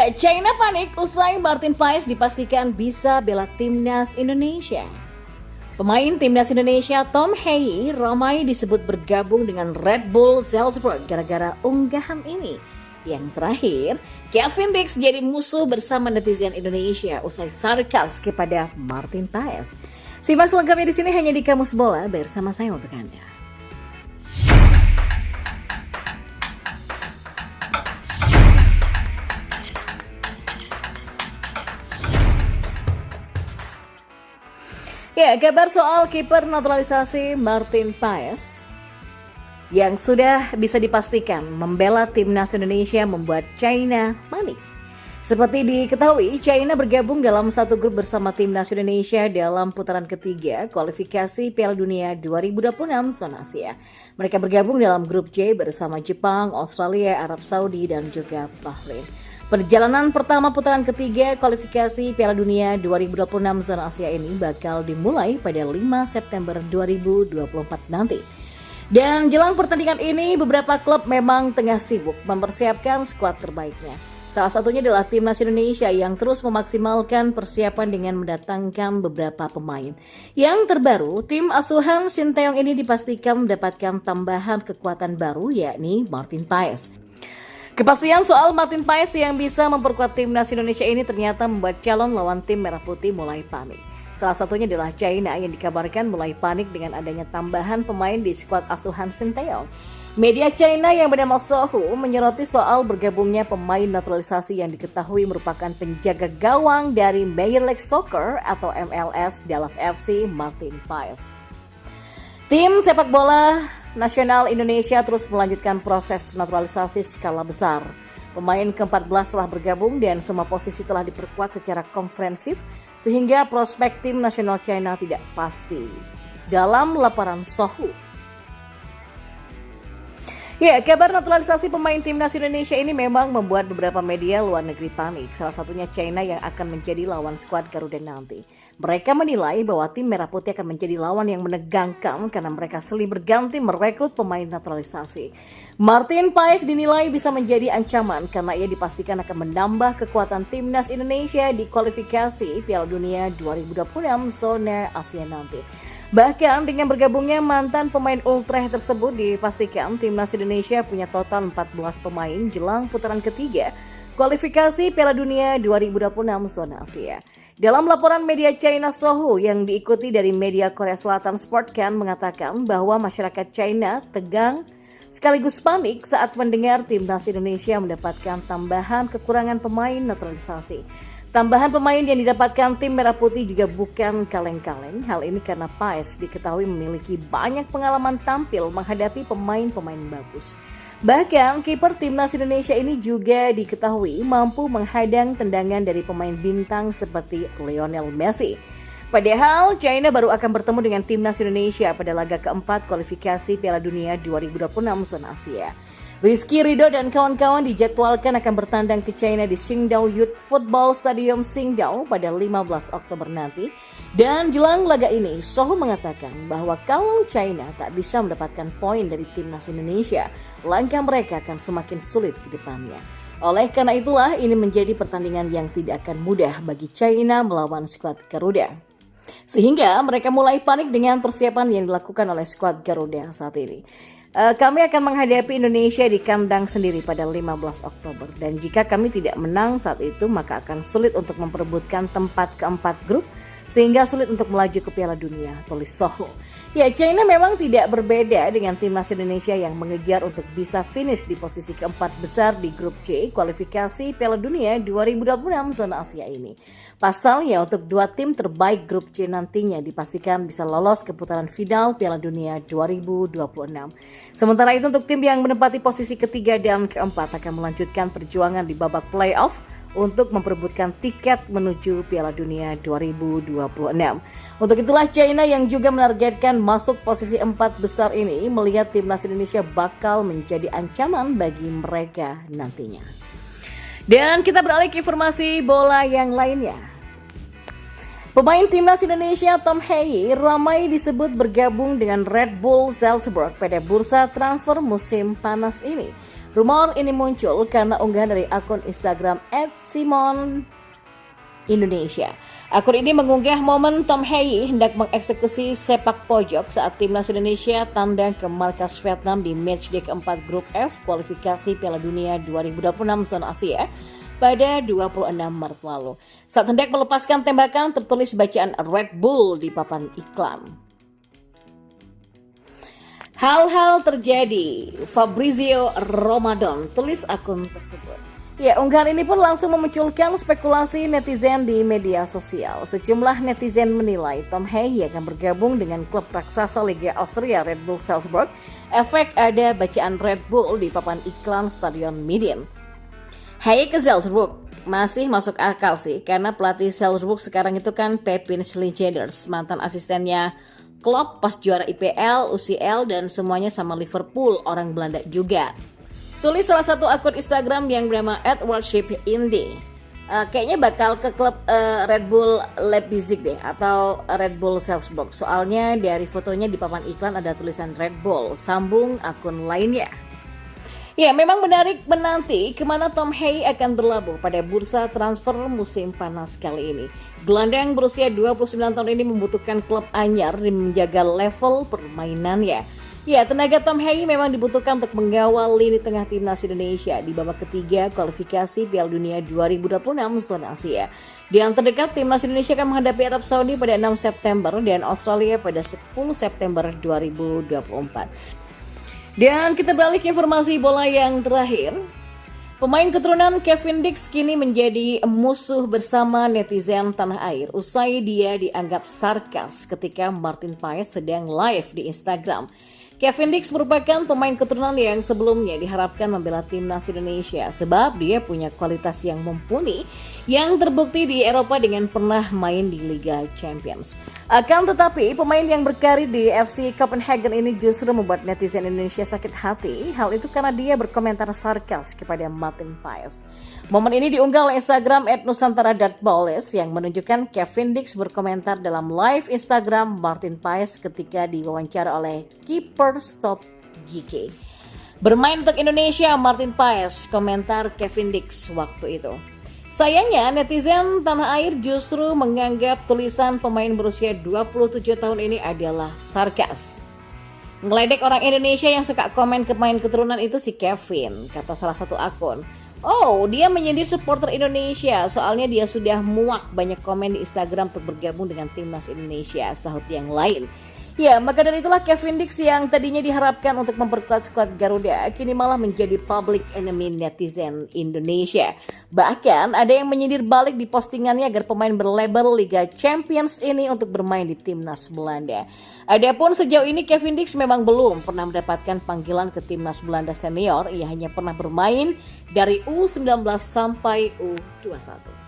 Ya, China panik usai Martin Paes dipastikan bisa bela timnas Indonesia. Pemain timnas Indonesia Tom Hei ramai disebut bergabung dengan Red Bull Salzburg gara-gara unggahan ini. Yang terakhir, Kevin Dix jadi musuh bersama netizen Indonesia usai sarkas kepada Martin Paes. Simak selengkapnya di sini hanya di Kamus Bola bersama saya untuk Anda. Ya, kabar soal kiper naturalisasi Martin Paes yang sudah bisa dipastikan membela timnas Indonesia membuat China panik. Seperti diketahui, China bergabung dalam satu grup bersama timnas Indonesia dalam putaran ketiga kualifikasi Piala Dunia 2026 zona Asia. Mereka bergabung dalam grup J bersama Jepang, Australia, Arab Saudi, dan juga Bahrain. Perjalanan pertama putaran ketiga kualifikasi Piala Dunia 2026 zona Asia ini bakal dimulai pada 5 September 2024 nanti. Dan jelang pertandingan ini, beberapa klub memang tengah sibuk mempersiapkan skuad terbaiknya. Salah satunya adalah timnas Indonesia yang terus memaksimalkan persiapan dengan mendatangkan beberapa pemain. Yang terbaru, tim asuhan Sinteyong ini dipastikan mendapatkan tambahan kekuatan baru, yakni Martin Paes. Kepastian soal Martin Paes yang bisa memperkuat timnas Indonesia ini ternyata membuat calon lawan tim Merah Putih mulai panik. Salah satunya adalah China yang dikabarkan mulai panik dengan adanya tambahan pemain di skuad asuhan Sinteyong. Media China yang bernama Sohu menyoroti soal bergabungnya pemain naturalisasi yang diketahui merupakan penjaga gawang dari Major League Soccer atau MLS Dallas FC, Martin Paes. Tim sepak bola nasional Indonesia terus melanjutkan proses naturalisasi skala besar. Pemain ke-14 telah bergabung dan semua posisi telah diperkuat secara komprehensif sehingga prospek tim nasional China tidak pasti. Dalam laporan Sohu. Ya, kabar naturalisasi pemain timnas Indonesia ini memang membuat beberapa media luar negeri panik. Salah satunya China yang akan menjadi lawan skuad Garuda nanti. Mereka menilai bahwa tim Merah Putih akan menjadi lawan yang menegangkan karena mereka silih berganti merekrut pemain naturalisasi. Martin Paes dinilai bisa menjadi ancaman karena ia dipastikan akan menambah kekuatan timnas Indonesia di kualifikasi Piala Dunia 2026 zona Asia nanti. Bahkan dengan bergabungnya mantan pemain Utrecht tersebut dipastikan timnas Indonesia punya total 14 pemain jelang putaran ketiga kualifikasi Piala Dunia 2026 zona Asia. Dalam laporan media China Sohu yang diikuti dari media Korea Selatan Sportcan mengatakan bahwa masyarakat China tegang sekaligus panik saat mendengar timnas Indonesia mendapatkan tambahan kekurangan pemain naturalisasi. Tambahan pemain yang didapatkan tim Merah Putih juga bukan kaleng-kaleng. Hal ini karena Paes diketahui memiliki banyak pengalaman tampil menghadapi pemain-pemain bagus. Bahkan kiper timnas Indonesia ini juga diketahui mampu menghadang tendangan dari pemain bintang seperti Lionel Messi. Padahal China baru akan bertemu dengan timnas Indonesia pada laga keempat kualifikasi Piala Dunia 2026 zona Asia. Rizky Ridho dan kawan-kawan dijadwalkan akan bertandang ke China di Qingdao Youth Football Stadium Qingdao pada 15 Oktober nanti. Dan jelang laga ini, Sohu mengatakan bahwa kalau China tak bisa mendapatkan poin dari timnas Indonesia, langkah mereka akan semakin sulit ke depannya. Oleh karena itulah, ini menjadi pertandingan yang tidak akan mudah bagi China melawan skuad Garuda. Sehingga mereka mulai panik dengan persiapan yang dilakukan oleh skuad Garuda saat ini. Kami akan menghadapi Indonesia di kandang sendiri pada 15 Oktober dan jika kami tidak menang saat itu maka akan sulit untuk memperebutkan tempat keempat grup sehingga sulit untuk melaju ke Piala Dunia, tulis Sohu. Ya, China memang tidak berbeda dengan timnas Indonesia yang mengejar untuk bisa finish di posisi keempat besar di grup C kualifikasi Piala Dunia 2026 zona Asia ini. Pasalnya untuk dua tim terbaik grup C nantinya dipastikan bisa lolos ke putaran final Piala Dunia 2026. Sementara itu untuk tim yang menempati posisi ketiga dan keempat akan melanjutkan perjuangan di babak playoff untuk memperebutkan tiket menuju Piala Dunia 2026. Untuk itulah China yang juga menargetkan masuk posisi 4 besar ini melihat timnas Indonesia bakal menjadi ancaman bagi mereka nantinya. Dan kita beralih ke informasi bola yang lainnya. Pemain timnas Indonesia Tom Hei ramai disebut bergabung dengan Red Bull Salzburg pada bursa transfer musim panas ini. Rumor ini muncul karena unggahan dari akun Instagram @simon_indonesia. Akun ini mengunggah momen Tom Hei hendak mengeksekusi sepak pojok saat timnas Indonesia tandang ke markas Vietnam di matchday keempat Grup F kualifikasi Piala Dunia 2026 zona Asia pada 26 Maret lalu. Saat hendak melepaskan tembakan tertulis bacaan Red Bull di papan iklan. Hal-hal terjadi, Fabrizio Romadon, tulis akun tersebut. Ya, unggahan ini pun langsung memunculkan spekulasi netizen di media sosial. Sejumlah netizen menilai Tom Hei akan bergabung dengan klub raksasa Liga Austria Red Bull Salzburg. Efek ada bacaan Red Bull di papan iklan Stadion Midin. Hei ke Salzburg masih masuk akal sih, karena pelatih Salzburg sekarang itu kan Pepin Schligenders, mantan asistennya Klopp pas juara IPL, UCL, dan semuanya sama Liverpool, orang Belanda juga. Tulis salah satu akun Instagram yang bernama @worshipindie. Kayaknya bakal ke klub Red Bull Leipzig deh, atau Red Bull Salzburg. Soalnya dari fotonya di papan iklan ada tulisan Red Bull, sambung akun lainnya. Ya, memang menarik menanti kemana Tom Hei akan berlabuh pada bursa transfer musim panas kali ini. Gelandang berusia 29 tahun ini membutuhkan klub anyar dan menjaga level permainannya. Ya, tenaga Tom Hei memang dibutuhkan untuk mengawal lini tengah timnas Indonesia di babak ketiga kualifikasi Piala Dunia 2026 zona Asia. Di yang terdekat, timnas Indonesia akan menghadapi Arab Saudi pada 6 September dan Australia pada 10 September 2024. Dan kita beralih ke informasi bola yang terakhir. Pemain keturunan Kevin Dix kini menjadi musuh bersama netizen tanah air usai dia dianggap sarkas ketika Martin Paes sedang live di Instagram. Kevin Dix merupakan pemain keturunan yang sebelumnya diharapkan membela timnas Indonesia sebab dia punya kualitas yang mumpuni yang terbukti di Eropa dengan pernah main di Liga Champions. Akan tetapi, pemain yang berkarir di FC Copenhagen ini justru membuat netizen Indonesia sakit hati. Hal itu karena dia berkomentar sarkas kepada Martin Paes. Momen ini diunggah oleh Instagram @nusantara.bowles yang menunjukkan Kevin Dix berkomentar dalam live Instagram Martin Paes ketika diwawancara oleh Keeper Stop GK. Bermain untuk Indonesia, Martin Paes, komentar Kevin Dix waktu itu. Sayangnya, netizen tanah air justru menganggap tulisan pemain berusia 27 tahun ini adalah sarkas. Ngeledek orang Indonesia yang suka komen ke pemain keturunan itu si Kevin, kata salah satu akun. Oh, dia menyindir supporter Indonesia, soalnya dia sudah muak banyak komen di Instagram untuk bergabung dengan timnas Indonesia, sahut yang lain. Ya, maka dari itulah Kevin Dix yang tadinya diharapkan untuk memperkuat skuad Garuda kini malah menjadi public enemy netizen Indonesia. Bahkan ada yang menyindir balik di postingannya agar pemain berlabel Liga Champions ini untuk bermain di timnas Belanda. Adapun sejauh ini Kevin Dix memang belum pernah mendapatkan panggilan ke timnas Belanda senior. Ia hanya pernah bermain dari U19 sampai U21.